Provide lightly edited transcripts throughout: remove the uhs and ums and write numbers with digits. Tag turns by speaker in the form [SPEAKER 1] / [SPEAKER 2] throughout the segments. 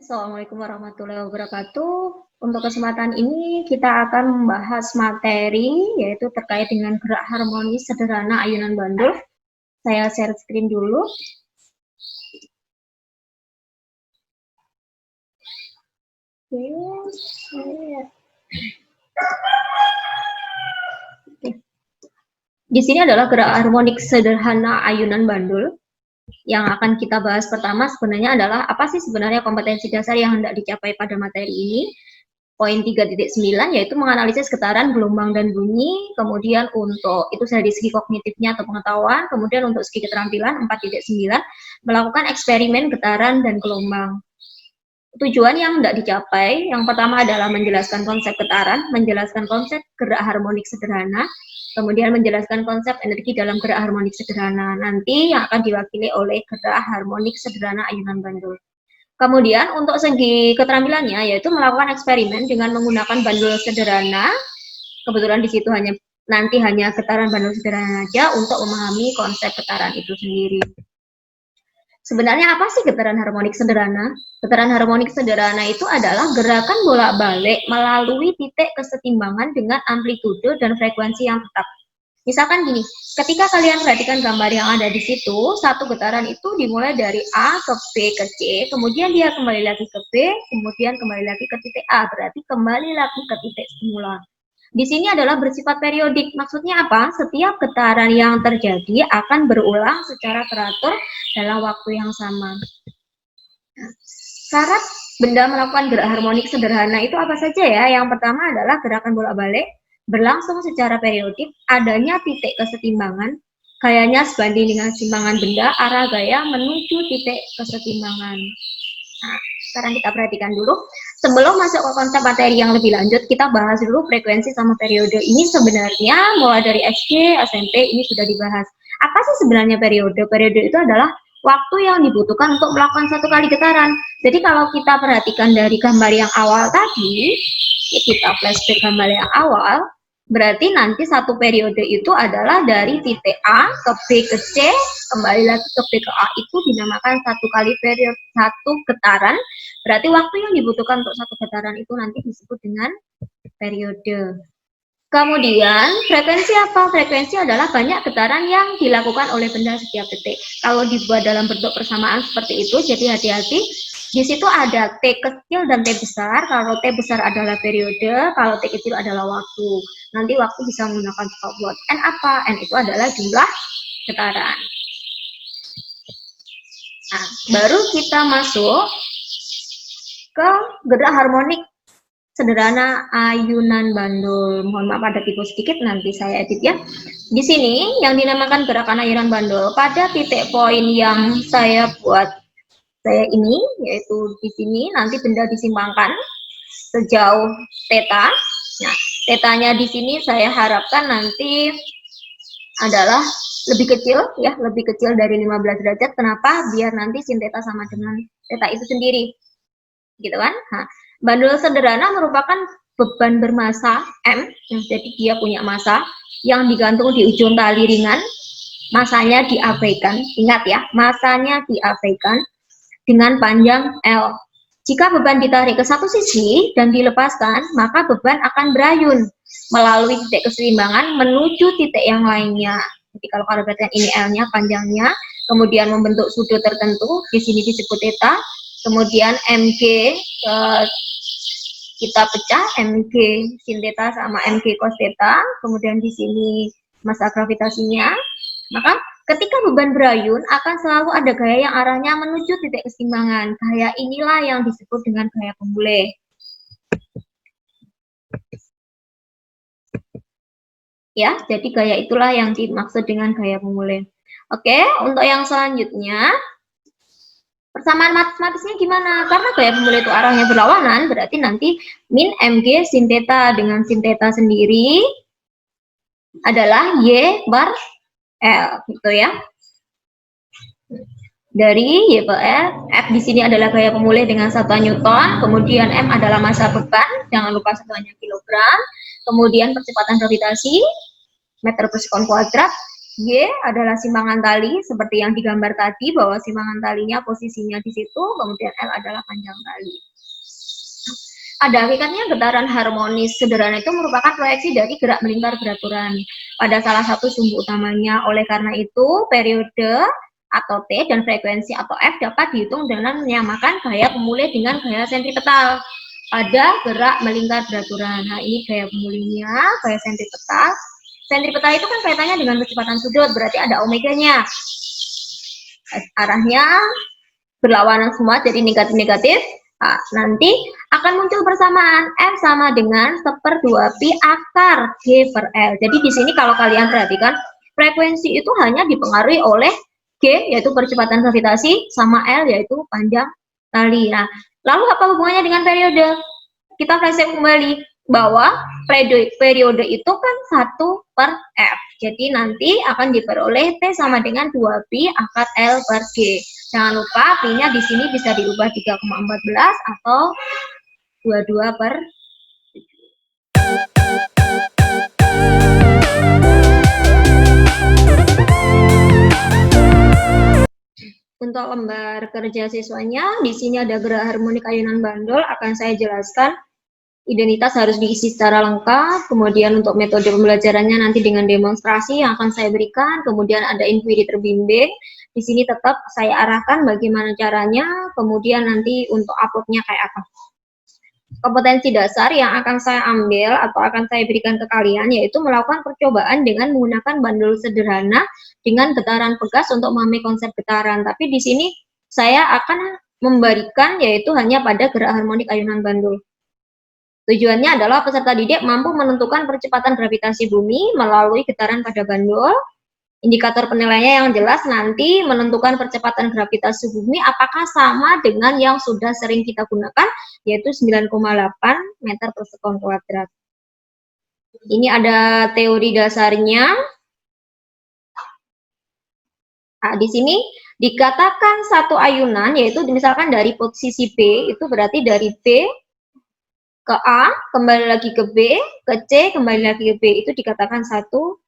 [SPEAKER 1] Assalamualaikum warahmatullahi wabarakatuh. Untuk kesempatan ini kita akan membahas materi yaitu terkait dengan gerak harmonis sederhana ayunan bandul. Saya share screen dulu. Di sini adalah gerak harmonik sederhana ayunan bandul. Yang akan kita bahas pertama sebenarnya adalah apa sih sebenarnya kompetensi dasar yang hendak dicapai pada materi ini. Poin 3.9 yaitu menganalisis getaran, gelombang, dan bunyi. Kemudian untuk itu dari segi kognitifnya atau pengetahuan. Kemudian untuk segi keterampilan 4.9 melakukan eksperimen getaran dan gelombang. Tujuan yang hendak dicapai yang pertama adalah menjelaskan konsep getaran, menjelaskan konsep gerak harmonik sederhana, kemudian menjelaskan konsep energi dalam gerak harmonik sederhana. Nanti yang akan diwakili oleh gerak harmonik sederhana ayunan bandul. Kemudian untuk segi keterampilannya yaitu melakukan eksperimen dengan menggunakan bandul sederhana. Kebetulan di situ hanya getaran bandul sederhana saja untuk memahami konsep getaran itu sendiri. Sebenarnya apa sih getaran harmonik sederhana? Getaran harmonik sederhana itu adalah gerakan bolak-balik melalui titik kesetimbangan dengan amplitude dan frekuensi yang tetap. Misalkan gini, ketika kalian perhatikan gambar yang ada di situ, satu getaran itu dimulai dari A ke B ke C, kemudian dia kembali lagi ke B, kemudian kembali lagi ke titik A, berarti kembali lagi ke titik semula. Di sini adalah bersifat periodik. Maksudnya apa? Setiap getaran yang terjadi akan berulang secara teratur dalam waktu yang sama. Syarat benda melakukan gerak harmonik sederhana itu apa saja ya? Yang pertama adalah gerakan bolak-balik, berlangsung secara periodik, adanya titik kesetimbangan, gayanya sebanding dengan simbangan benda, arah gaya menuju titik kesetimbangan. Nah, sekarang kita perhatikan dulu. Sebelum masuk ke konsep materi yang lebih lanjut, kita bahas dulu frekuensi sama periode. Ini sebenarnya mulai dari SD, SMP ini sudah dibahas. Apa sih sebenarnya periode? Periode itu adalah waktu yang dibutuhkan untuk melakukan satu kali getaran. Jadi kalau kita perhatikan dari gambar yang awal tadi, kita flashback gambar yang awal, berarti nanti satu periode itu adalah dari titik A ke B ke C, kembali lagi ke B ke A, itu dinamakan satu kali periode, satu getaran. Berarti waktu yang dibutuhkan untuk satu getaran itu nanti disebut dengan periode. Kemudian frekuensi apa? Frekuensi adalah banyak getaran yang dilakukan oleh benda setiap detik. Kalau dibuat dalam bentuk persamaan seperti itu, jadi hati-hati. Di situ ada T kecil dan T besar. Kalau T besar adalah periode, kalau T kecil adalah waktu. Nanti waktu bisa menggunakan stopwatch. N apa? N itu adalah jumlah getaran. Nah, baru kita masuk ke gerak harmonik sederhana ayunan bandul. Mohon maaf ada tipu sedikit, nanti saya edit ya. Di sini yang dinamakan gerakan ayunan bandul pada titik poin yang saya buat saya ini, yaitu di sini nanti benda disimpangkan sejauh theta. Nah, tetanya di sini saya harapkan nanti adalah lebih kecil ya, lebih kecil dari 15 derajat. Kenapa? Biar nanti sin theta sama dengan theta itu sendiri. Gitu kan? Nah, bandul sederhana merupakan beban bermasa M, jadi dia punya massa yang digantung di ujung tali ringan. Masanya diabaikan, ingat ya, masanya diabaikan dengan panjang L. Jika beban ditarik ke satu sisi dan dilepaskan, maka beban akan berayun melalui titik keseimbangan menuju titik yang lainnya. Jadi kalau kalian perhatikan ini L-nya, panjangnya, kemudian membentuk sudut tertentu, di sini disebut theta, kemudian MG kita pecah MG sin theta sama MG cos theta, kemudian di sini massa gravitasinya. Maka ketika beban berayun akan selalu ada gaya yang arahnya menuju titik keseimbangan. Gaya inilah yang disebut dengan gaya pemulih. Ya, jadi gaya itulah yang dimaksud dengan gaya pemulih. Oke, untuk yang selanjutnya, persamaan matematisnya gimana? Karena gaya pemulih itu arahnya berlawanan, berarti nanti min mg sin theta dengan sin theta sendiri adalah y bar L, gitu ya. Dari Y per L, F di sini adalah gaya pemulih dengan satuan Newton, kemudian M adalah massa beban, jangan lupa satuannya kilogram, kemudian percepatan gravitasi, meter per sekon kuadrat, Y adalah simpangan tali seperti yang digambar tadi, bahwa simpangan talinya posisinya di situ, kemudian L adalah panjang tali. Pada hakikatnya getaran harmonis sederhana itu merupakan proyeksi dari gerak melingkar beraturan pada salah satu sumbu utamanya. Oleh karena itu, periode atau T dan frekuensi atau F dapat dihitung dengan menyamakan gaya pemulih dengan gaya sentripetal pada gerak melingkar beraturan. Nah, ini gaya pemulihnya, gaya sentripetal. Sentripetal itu kan kaitannya dengan kecepatan sudut, berarti ada omeganya. Arahnya berlawanan semua, jadi negatif-negatif. Nah, nanti akan muncul persamaan F sama dengan 1/2 pi akar G per L. Jadi di sini kalau kalian perhatikan, frekuensi itu hanya dipengaruhi oleh G, yaitu percepatan gravitasi, sama L, yaitu panjang tali. Nah, lalu apa hubungannya dengan periode? Kita flashback kembali bahwa periode itu kan 1/F. Jadi nanti akan diperoleh T sama dengan 2pi akar L per G. Jangan lupa P-nya di sini bisa diubah 3,14 atau 22/7. Untuk lembar kerja siswanya, di sini ada gerak harmonik ayunan bandul, akan saya jelaskan. Identitas harus diisi secara lengkap, kemudian untuk metode pembelajarannya nanti dengan demonstrasi yang akan saya berikan, kemudian ada inquiry terbimbing. Di sini tetap saya arahkan bagaimana caranya, kemudian nanti untuk uploadnya kayak apa. Kompetensi dasar yang akan saya ambil atau akan saya berikan ke kalian yaitu melakukan percobaan dengan menggunakan bandul sederhana dengan getaran pegas untuk memahami konsep getaran. Tapi di sini saya akan memberikan yaitu hanya pada gerak harmonik ayunan bandul. Tujuannya adalah peserta didik mampu menentukan percepatan gravitasi bumi melalui getaran pada bandul. Indikator penilaiannya yang jelas nanti menentukan percepatan gravitasi bumi apakah sama dengan yang sudah sering kita gunakan, yaitu 9,8 meter per sekon kuadrat. Ini ada teori dasarnya. Nah, di sini dikatakan satu ayunan, yaitu misalkan dari posisi B, itu berarti dari B ke A, kembali lagi ke B, ke C, kembali lagi ke B, itu dikatakan satu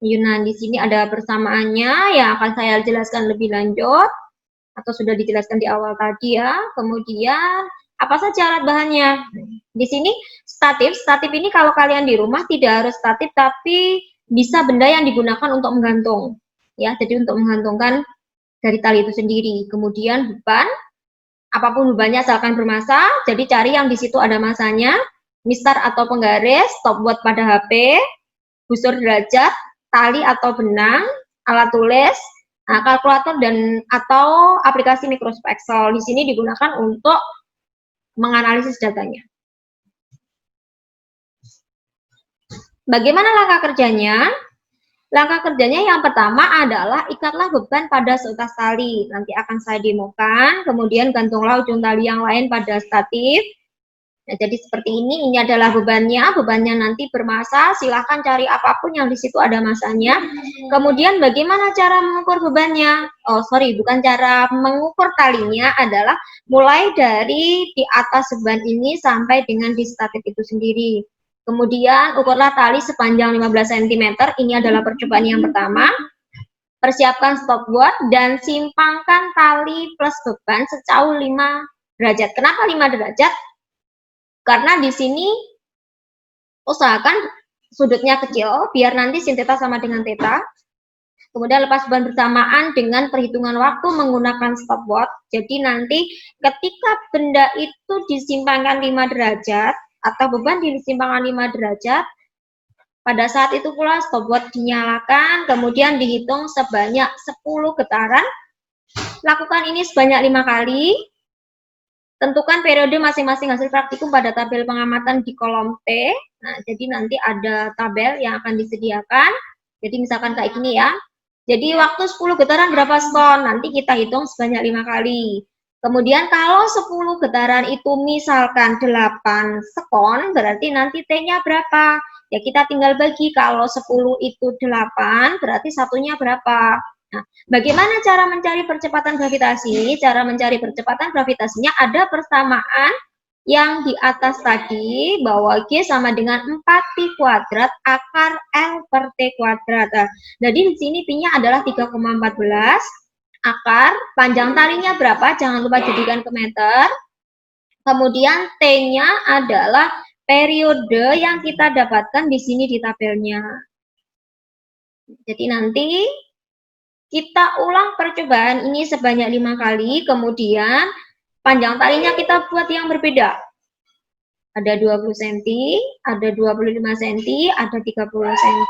[SPEAKER 1] ayunan. Di sini ada persamaannya yang akan saya jelaskan lebih lanjut, atau sudah dijelaskan di awal tadi ya. Kemudian, apa saja alat bahannya? Di sini statif ini kalau kalian di rumah tidak harus statif, tapi bisa benda yang digunakan untuk menggantung. Ya, jadi untuk menggantungkan dari tali itu sendiri. Kemudian beban, apapun bebannya asalkan bermassa, jadi cari yang di situ ada masanya, mistar atau penggaris, stopwatch pada HP, busur derajat, tali atau benang, alat tulis, kalkulator dan atau aplikasi Microsoft Excel. Di sini digunakan untuk menganalisis datanya. Bagaimana langkah kerjanya? Langkah kerjanya yang pertama adalah ikatlah beban pada seutas tali. Nanti akan saya demokan, kemudian gantunglah ujung tali yang lain pada statif. Nah, jadi seperti ini adalah bebannya nanti bermassa, silahkan cari apapun yang di situ ada masanya. Kemudian bagaimana cara mengukur bebannya? Bukan cara mengukur talinya, adalah mulai dari di atas beban ini sampai dengan di statif itu sendiri. Kemudian ukurlah tali sepanjang 15 cm, ini adalah percobaan yang pertama. Persiapkan stopwatch dan simpangkan tali plus beban sejauh 5 derajat. Kenapa 5 derajat? Karena di sini usahakan sudutnya kecil, biar nanti sin theta sama dengan theta. Kemudian lepas beban bersamaan dengan perhitungan waktu menggunakan stopwatch. Jadi nanti ketika benda itu disimpangkan 5 derajat, atau beban disimpangkan 5 derajat, pada saat itu pula stopwatch dinyalakan, kemudian dihitung sebanyak 10 getaran. Lakukan ini sebanyak 5 kali. Tentukan periode masing-masing hasil praktikum pada tabel pengamatan di kolom T. Nah, jadi nanti ada tabel yang akan disediakan. Jadi misalkan kayak gini ya. Jadi waktu 10 getaran berapa sekon? Nanti kita hitung sebanyak 5 kali. Kemudian kalau 10 getaran itu misalkan 8 sekon, berarti nanti T-nya berapa? Ya kita tinggal bagi, kalau 10 itu 8, berarti satunya berapa? Nah, bagaimana cara mencari percepatan gravitasi? Cara mencari percepatan gravitasinya ada persamaan Yang di atas tadi, bahwa G sama dengan 4Pi kuadrat akar L per T kuadrat. Nah, jadi di sini Pi-nya adalah 3,14. Akar, panjang talinya berapa? Jangan lupa jadikan ke meter. Kemudian T-nya adalah periode yang kita dapatkan di sini di tabelnya. Jadi nanti kita ulang percobaan ini sebanyak 5 kali, kemudian panjang talinya kita buat yang berbeda. Ada 20 cm, ada 25 cm, ada 30 cm.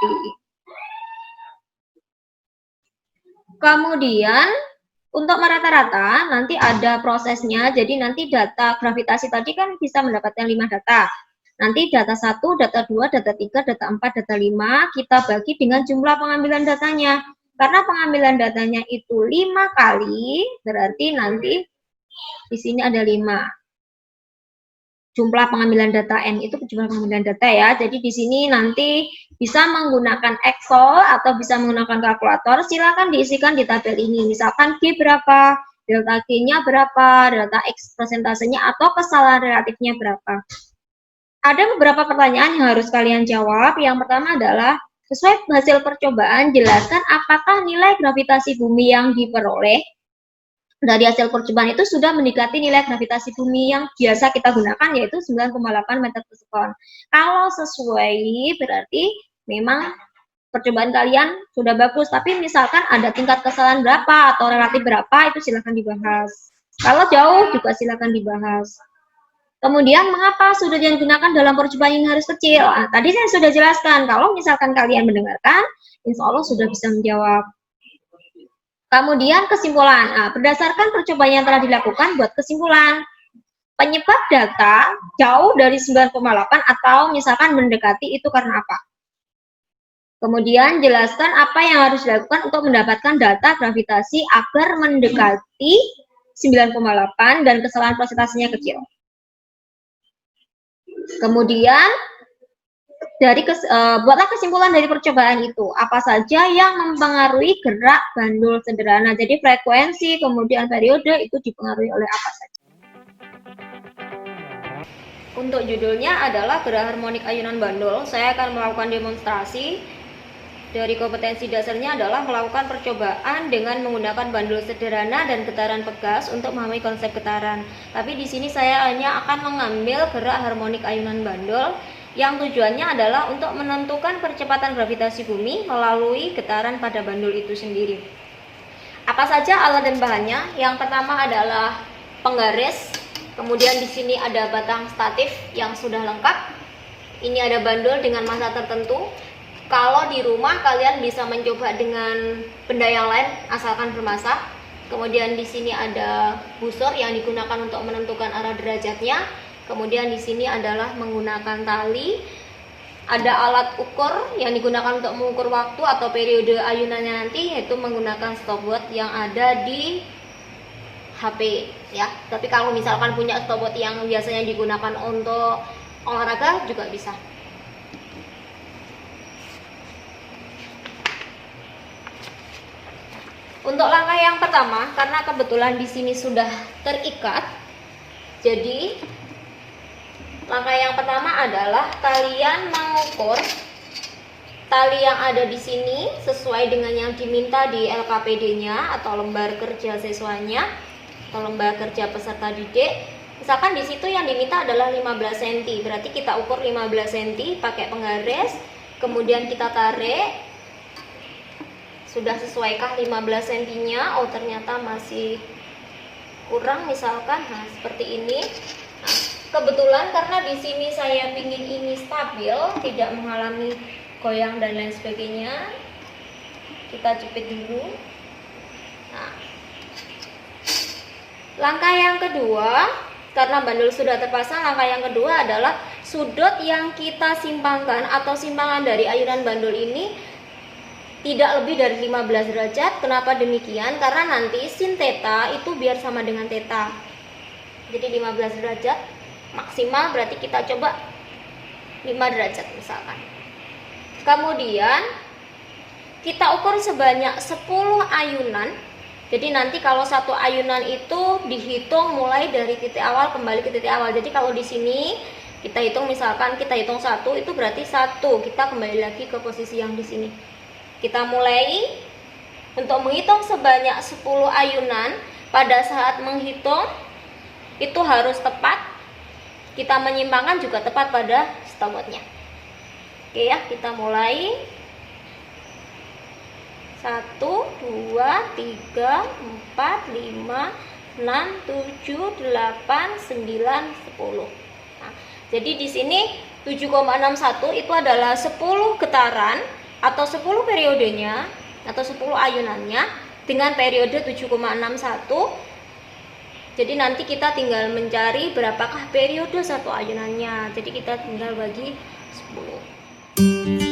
[SPEAKER 1] Kemudian untuk merata-rata nanti ada prosesnya, jadi nanti data gravitasi tadi kan bisa mendapatkan 5 data. Nanti data 1, data 2, data 3, data 4, data 5 kita bagi dengan jumlah pengambilan datanya. Karena pengambilan datanya itu 5 kali, berarti nanti di sini ada 5. Jumlah pengambilan data N itu jumlah pengambilan data ya. Jadi di sini nanti bisa menggunakan Excel atau bisa menggunakan kalkulator. Silakan diisikan di tabel ini. Misalkan G berapa, delta G-nya berapa, delta X persentasenya atau kesalahan relatifnya berapa. Ada beberapa pertanyaan yang harus kalian jawab. Yang pertama adalah, sesuai hasil percobaan, jelaskan apakah nilai gravitasi bumi yang diperoleh dari hasil percobaan itu sudah mendekati nilai gravitasi bumi yang biasa kita gunakan, yaitu 9,8 meter per sekon. Kalau sesuai, berarti memang percobaan kalian sudah bagus, tapi misalkan ada tingkat kesalahan berapa atau relatif berapa, itu silakan dibahas. Kalau jauh juga silakan dibahas. Kemudian, mengapa sudut yang digunakan dalam percobaan ini harus kecil? Nah, tadi saya sudah jelaskan, kalau misalkan kalian mendengarkan, insya Allah sudah bisa menjawab. Kemudian kesimpulan, berdasarkan percobaan yang telah dilakukan, buat kesimpulan. Penyebab data jauh dari 9,8 atau misalkan mendekati itu karena apa? Kemudian jelaskan apa yang harus dilakukan untuk mendapatkan data gravitasi agar mendekati 9,8 dan kesalahan presentasinya kecil. Kemudian buatlah kesimpulan dari percobaan itu. Apa saja yang mempengaruhi gerak bandul sederhana. Jadi frekuensi, kemudian periode itu dipengaruhi oleh apa saja. Untuk judulnya adalah gerak harmonik ayunan bandul. Saya akan melakukan demonstrasi. Dari kompetensi dasarnya adalah melakukan percobaan dengan menggunakan bandul sederhana dan getaran pegas untuk memahami konsep getaran. Tapi di sini saya hanya akan mengambil gerak harmonik ayunan bandul yang tujuannya adalah untuk menentukan percepatan gravitasi bumi melalui getaran pada bandul itu sendiri. Apa saja alat dan bahannya? Yang pertama adalah penggaris, kemudian di sini ada batang statif yang sudah lengkap. Ini ada bandul dengan massa tertentu. Kalau di rumah kalian bisa mencoba dengan benda yang lain asalkan bermassa. Kemudian di sini ada busur yang digunakan untuk menentukan arah derajatnya. Kemudian di sini adalah menggunakan tali. Ada alat ukur yang digunakan untuk mengukur waktu atau periode ayunannya nanti, yaitu menggunakan stopwatch yang ada di HP ya. Tapi kalau misalkan punya stopwatch yang biasanya digunakan untuk olahraga juga bisa. Untuk langkah yang pertama, karena kebetulan di sini sudah terikat, jadi langkah yang pertama adalah kalian mengukur tali yang ada di sini sesuai dengan yang diminta di LKPD-nya atau lembar kerja siswanya atau lembar kerja peserta didik. Misalkan di situ yang diminta adalah 15 cm, berarti kita ukur 15 cm pakai penggaris, kemudian kita tarik. Sudah sesuaikah 15 cm-nya? Oh, ternyata masih kurang misalkan. Nah, seperti ini. Nah, kebetulan karena di sini saya ingin ini stabil, tidak mengalami goyang dan lain sebagainya. Kita jepit dulu. Nah, langkah yang kedua, karena bandul sudah terpasang, langkah yang kedua adalah sudut yang kita simpangkan atau simpangan dari ayunan bandul ini tidak lebih dari 15 derajat. Kenapa demikian? Karena nanti sin theta itu biar sama dengan theta. Jadi 15 derajat maksimal, berarti kita coba 5 derajat misalkan. Kemudian kita ukur sebanyak 10 ayunan Jadi nanti kalau satu ayunan itu dihitung mulai dari titik awal kembali ke titik awal. Jadi kalau di sini kita hitung, misalkan kita hitung 1, itu berarti 1, kita kembali lagi ke posisi yang di sini. Kita mulai untuk menghitung sebanyak 10 ayunan. Pada saat menghitung itu harus tepat, kita menyimpangkan juga tepat pada stopwatchnya. Oke ya, kita mulai. 1, 2, 3, 4, 5, 6, 7, 8, 9, 10. Nah, jadi di sini 7,61 itu adalah 10 getaran atau 10 periodenya atau 10 ayunannya dengan periode 7,61. Jadi nanti kita tinggal mencari berapakah periode satu ayunannya. Jadi kita tinggal bagi 10.